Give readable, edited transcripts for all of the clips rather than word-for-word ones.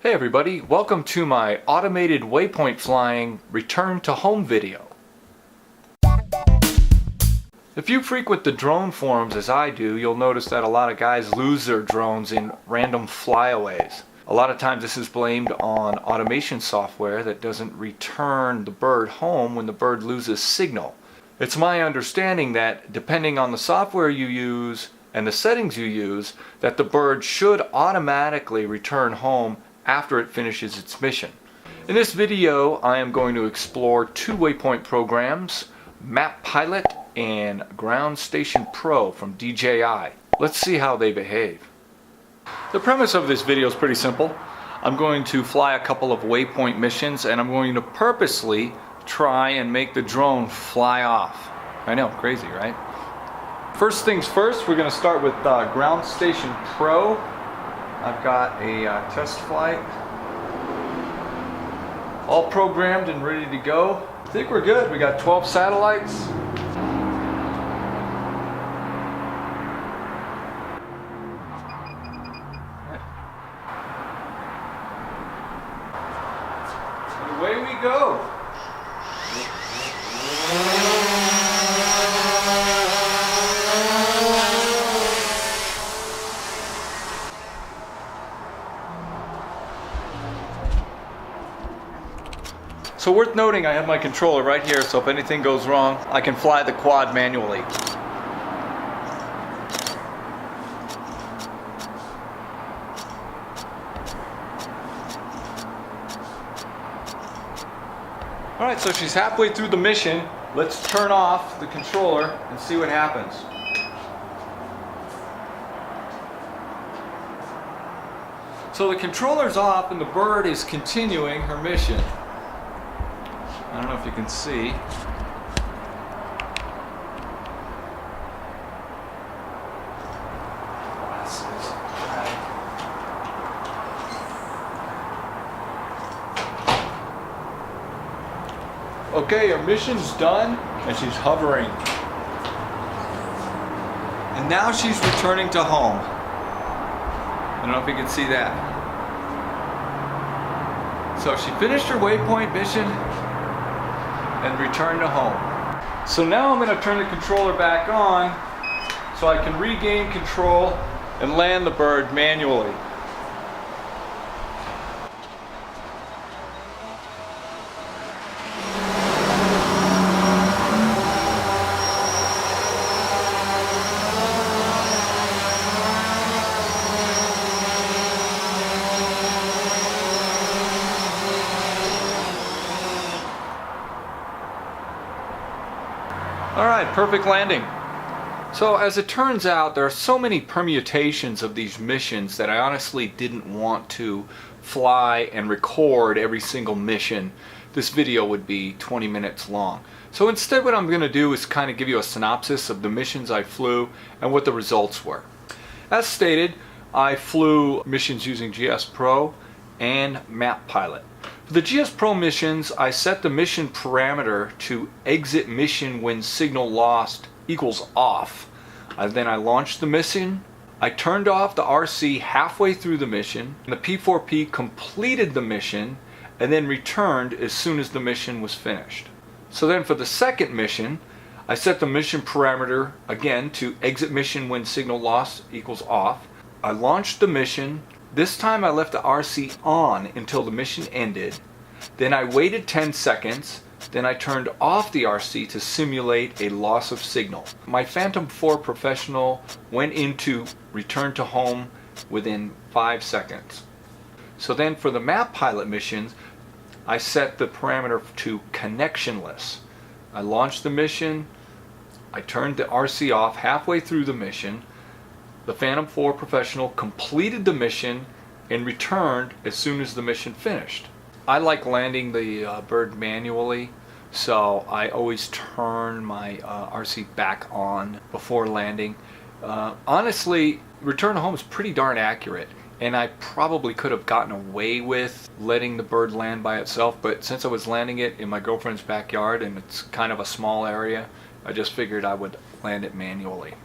Hey everybody, welcome to my automated waypoint flying return to home video. If you frequent the drone forums as I do, you'll notice that a lot of guys lose their drones in random flyaways. A lot of times this is blamed on automation software that doesn't return the bird home when the bird loses signal. It's my understanding that depending on the software you use and the settings you use, that the bird should automatically return home after it finishes its mission. In this video, I am going to explore two Waypoint programs, Map Pilot and Ground Station Pro from DJI. Let's see how they behave. The premise of this video is pretty simple. I'm going to fly a couple of Waypoint missions and I'm going to purposely try and make the drone fly off. I know, crazy, right? First things first, we're going to start with Ground Station Pro. I've got a test flight all programmed and ready to go. I think we're good. We got 12 satellites. And away we go. So worth noting, I have my controller right here, so if anything goes wrong, I can fly the quad manually. Alright, so she's halfway through the mission. Let's turn off the controller and see what happens. So the controller's off and the bird is continuing her mission. I don't know if you can see. Okay, our mission's done and she's hovering. And now she's returning to home. I don't know if you can see that. So she finished her Waypoint mission and return to home. So now I'm going to turn the controller back on so I can regain control and land the bird manually. Alright, perfect landing. So as it turns out, there are so many permutations of these missions that I honestly didn't want to fly and record every single mission. This video would be 20 minutes long. So instead what I'm going to do is kind of give you a synopsis of the missions I flew and what the results were. As stated, I flew missions using GS Pro and Map Pilot. For the GS Pro missions, I set the mission parameter to exit mission when signal lost equals off. Then I launched the mission. I turned off the RC halfway through the mission. And the P4P completed the mission and then returned as soon as the mission was finished. So then for the second mission, I set the mission parameter again to exit mission when signal lost equals off. I launched the mission. This time I left the RC on until the mission ended. Then I waited 10 seconds. Then I turned off the RC to simulate a loss of signal. My Phantom 4 Professional went into return to home within 5 seconds. So then for the Map Pilot missions, I set the parameter to connectionless. I launched the mission. I turned the RC off halfway through the mission. The Phantom 4 Professional completed the mission and returned as soon as the mission finished. I like landing the bird manually, so I always turn my RC back on before landing. Honestly, return to home is pretty darn accurate, and I probably could have gotten away with letting the bird land by itself, but since I was landing it in my girlfriend's backyard and it's kind of a small area, I just figured I would land it manually.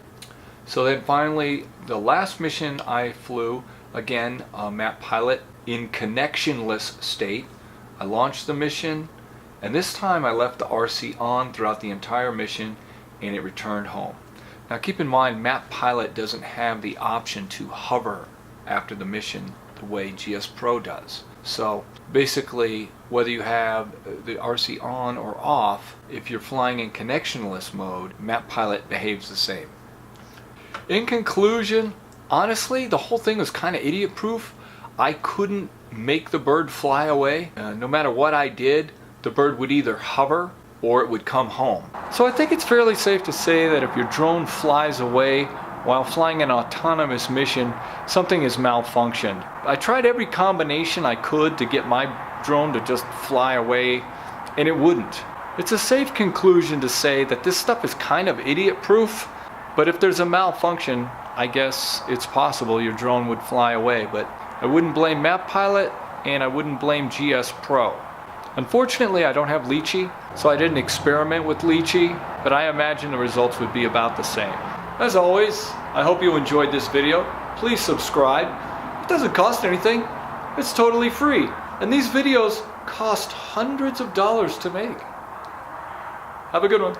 So then finally, the last mission I flew, again, Map Pilot, in connectionless state. I launched the mission, and this time I left the RC on throughout the entire mission, and it returned home. Now keep in mind, Map Pilot doesn't have the option to hover after the mission the way GS Pro does. So basically, whether you have the RC on or off, if you're flying in connectionless mode, Map Pilot behaves the same. In conclusion, honestly, the whole thing was kind of idiot-proof. I couldn't make the bird fly away. No matter what I did, the bird would either hover or it would come home. So I think it's fairly safe to say that if your drone flies away while flying an autonomous mission, something has malfunctioned. I tried every combination I could to get my drone to just fly away, and it wouldn't. It's a safe conclusion to say that this stuff is kind of idiot-proof, but if there's a malfunction, I guess it's possible your drone would fly away, but I wouldn't blame Map Pilot, and I wouldn't blame GS Pro. Unfortunately, I don't have Litchi, so I didn't experiment with Litchi, but I imagine the results would be about the same. As always, I hope you enjoyed this video. Please subscribe. It doesn't cost anything. It's totally free. And these videos cost hundreds of dollars to make. Have a good one.